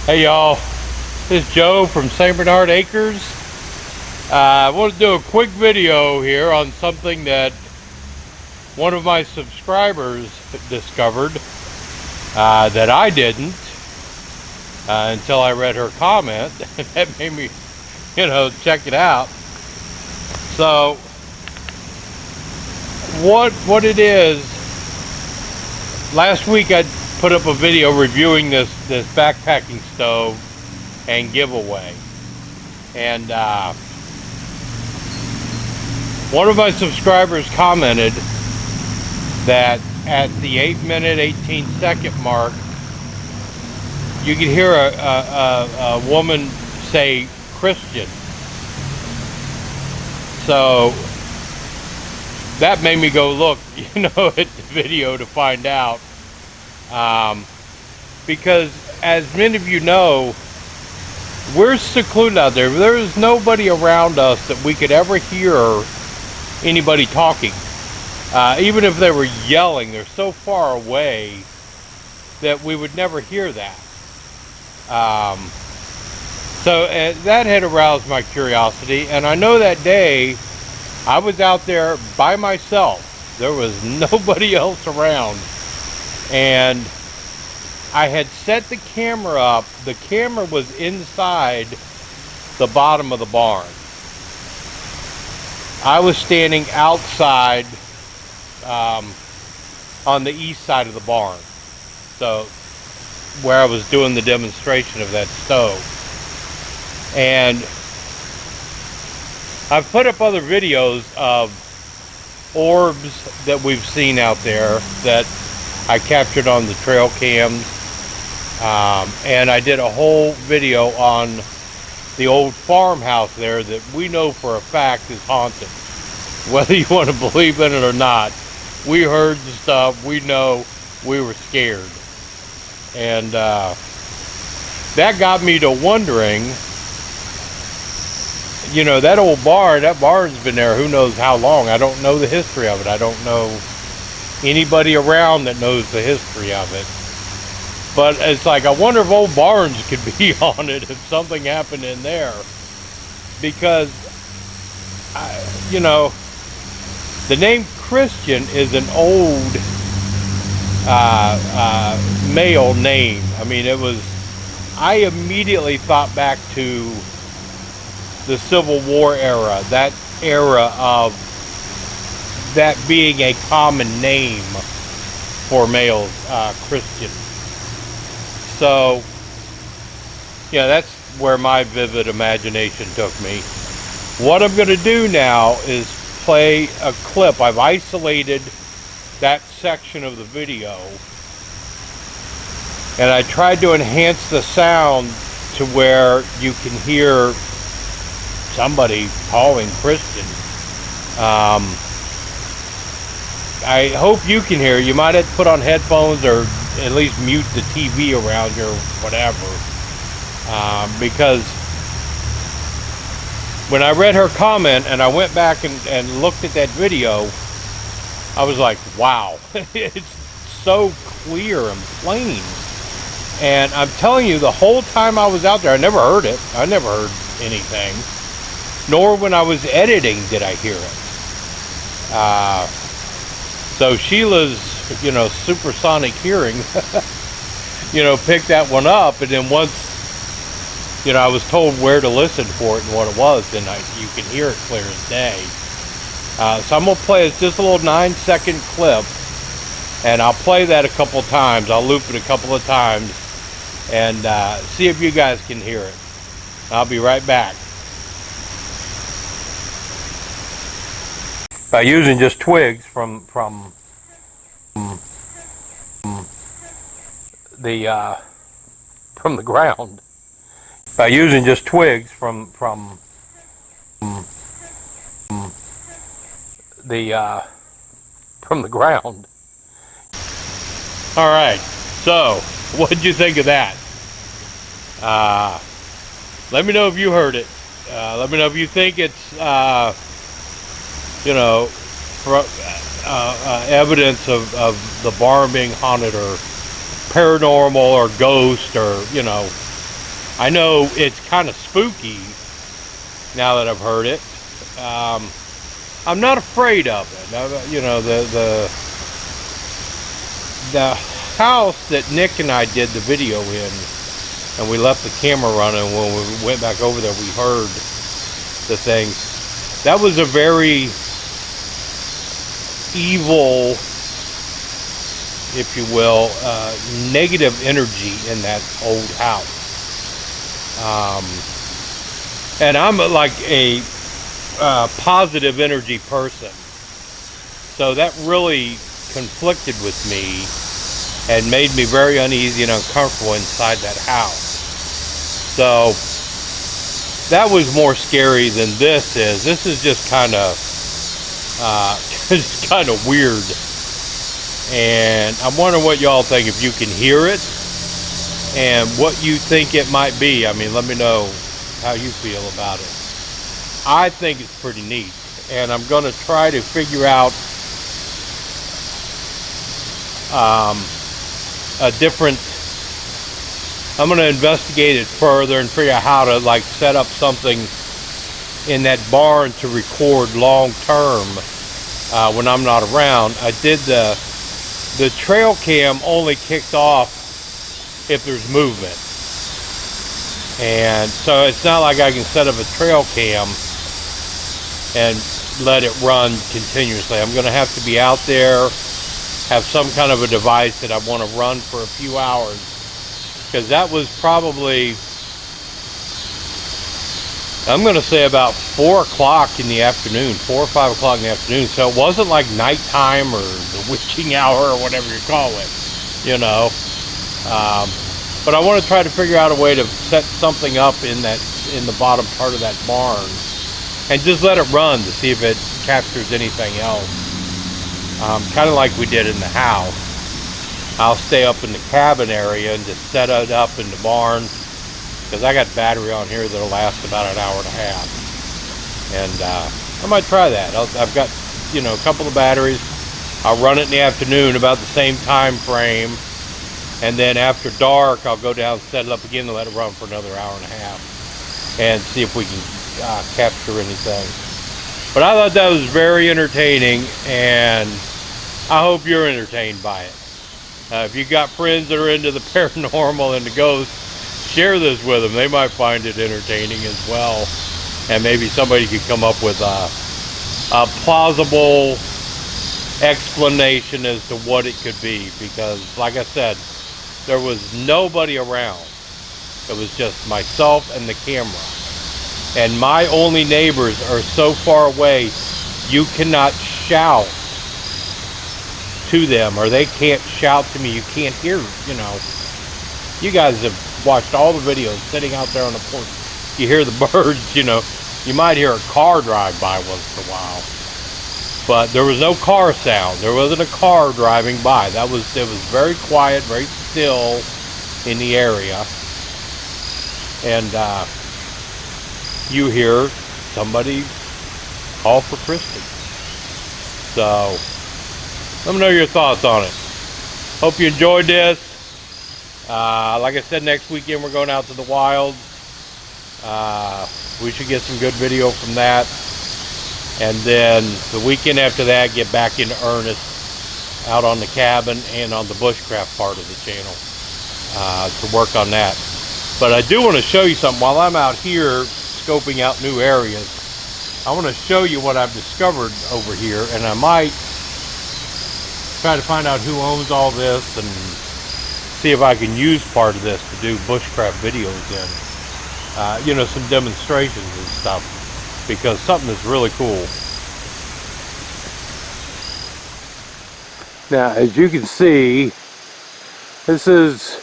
Hey y'all, this is Joe from St. Bernard Acres. I want to do a quick video here on something that one of my subscribers discovered that I didn't until I read her comment. That made me, check it out. So, what it is, last week I put up a video reviewing this backpacking stove and giveaway, and one of my subscribers commented that at the 8-minute 18-second mark you could hear a woman say Christian. So that made me go look at the video to find out. Because as many of you know, we're secluded out there. There is nobody around us that we could ever hear anybody talking. Even if they were yelling, they're so far away that we would never hear that. So that had aroused my curiosity, and I know that day I was out there by myself. There was nobody else around. And I had set the camera up. The camera was inside the bottom of the barn. I was standing outside on the east side of the barn. So where I was doing the demonstration of that stove. And I've put up other videos of orbs that we've seen out there that I captured on the trail cams, and I did a whole video on the old farmhouse there that we know for a fact is haunted. Whether you want to believe in it or not, we heard the stuff, we know, we were scared. And that got me to wondering, that old barn, that barn's been there who knows how long. I don't know the history of it. I don't know anybody around that knows the history of it. But it's like, I wonder if old barns could be haunted if something happened in there. Because, the name Christian is an old male name. I mean, I immediately thought back to the Civil War era, that era of that being a common name for males, Christian. So, that's where my vivid imagination took me. What I'm going to do now is play a clip. I've isolated that section of the video, and I tried to enhance the sound to where you can hear somebody calling Christian. I hope you can hear. You might have to put on headphones or at least mute the TV around you or whatever. Because when I read her comment and I went back and looked at that video, I was like, wow, it's so clear and plain. And I'm telling you, the whole time I was out there, I never heard it. I never heard anything. Nor when I was editing did I hear it. So Sheila's, supersonic hearing, picked that one up. And then once, I was told where to listen for it and what it was, then you can hear it clear as day. So I'm going to play just a little 9-second clip. And I'll play that a couple times. I'll loop it a couple of times. And see if you guys can hear it. I'll be right back. By using just twigs from the ground. By using just twigs from the ground. All right. So, what did you think of that? Let me know if you heard it. Let me know if you think it's evidence of the barn being haunted or paranormal or ghost or I know it's kind of spooky now that I've heard it. I'm not afraid of it. You know, the house that Nick and I did the video in, and we left the camera running. When we went back over there, we heard the things. That was a very evil, if you will, negative energy in that old house. And I'm like a positive energy person, so that really conflicted with me and made me very uneasy and uncomfortable inside that house. So that was more scary than this is. This is just kind of just kind of weird, and I'm wondering what y'all think, if you can hear it and what you think it might be. I mean, let me know how you feel about it. I think it's pretty neat, and I'm going to try to figure out I'm going to investigate it further and figure out how to like set up something in that barn to record long term when I'm not around. I did the trail cam only kicked off if there's movement, and so it's not like I can set up a trail cam and let it run continuously. I'm going to have to be out there, have some kind of a device that I want to run for a few hours, because that was probably, I'm going to say about 4 o'clock in the afternoon, 4 or 5 o'clock in the afternoon. So it wasn't like nighttime or the witching hour or whatever you call it, you know. But I want to try to figure out a way to set something up in the bottom part of that barn and just let it run to see if it captures anything else. Kind of like we did in the house. I'll stay up in the cabin area and just set it up in the barn, because I got battery on here that'll last about an hour and a half. And I might try that. I've got, you know, a couple of batteries. I'll run it in the afternoon about the same time frame, and then after dark I'll go down, set it up again, and let it run for another hour and a half and see if we can capture anything. But I thought that was very entertaining, and I hope you're entertained by it. If you got friends that are into the paranormal and the ghosts, share this with them. They might find it entertaining as well, and maybe somebody could come up with a plausible explanation as to what it could be, because like I said, there was nobody around. It was just myself and the camera, and my only neighbors are so far away you cannot shout to them, or they can't shout to me. You can't hear, you know. You guys have watched all the videos sitting out there on the porch. You hear the birds, you know. You might hear a car drive by once in a while, but there was no car sound. There wasn't a car driving by. It was very quiet, very still in the area. And you hear somebody call for Christy. So let me know your thoughts on it. Hope you enjoyed this. Like I said, next weekend we're going out to the wilds. We should get some good video from that. And then the weekend after that, get back into earnest out on the cabin and on the bushcraft part of the channel to work on that. But I do want to show you something while I'm out here scoping out new areas. I want to show you what I've discovered over here, and I might try to find out who owns all this and see if I can use part of this to do bushcraft videos in. You know, some demonstrations and stuff, because something is really cool. Now, as you can see, this is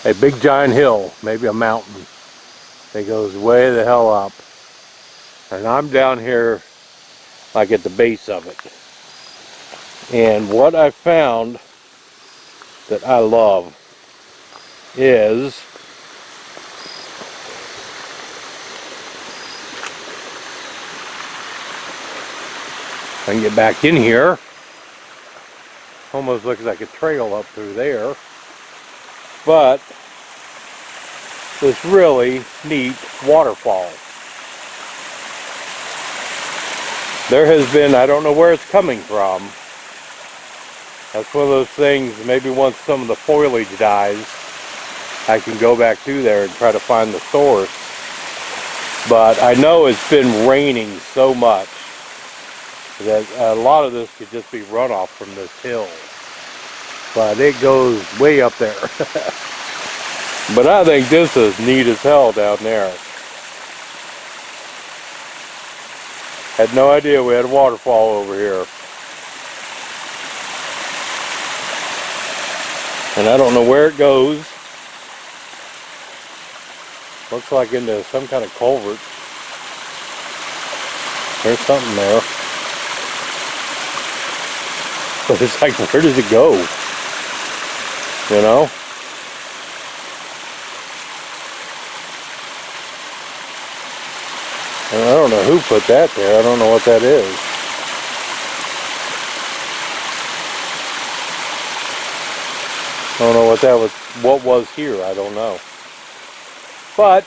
a big giant hill, maybe a mountain that goes way the hell up. And I'm down here like at the base of it. And what I found that I love is I can get back in here. Almost looks like a trail up through there. But this really neat waterfall. There has been, I don't know where it's coming from. That's one of those things, maybe once some of the foliage dies, I can go back through there and try to find the source. But I know it's been raining so much that a lot of this could just be runoff from this hill. But it goes way up there. But I think this is neat as hell down there. Had no idea we had a waterfall over here. And I don't know where it goes. Looks like into some kind of culvert. There's something there. But it's like, where does it go? You know? And I don't know who put that there. I don't know what that is. I don't know what was here. I don't know. But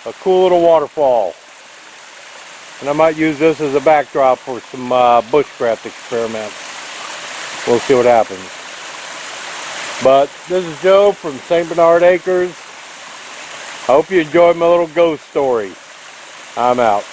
a cool little waterfall. And I might use this as a backdrop for some bushcraft experiments. We'll see what happens. But this is Joe from St. Bernard Acres. I hope you enjoyed my little ghost story. I'm out.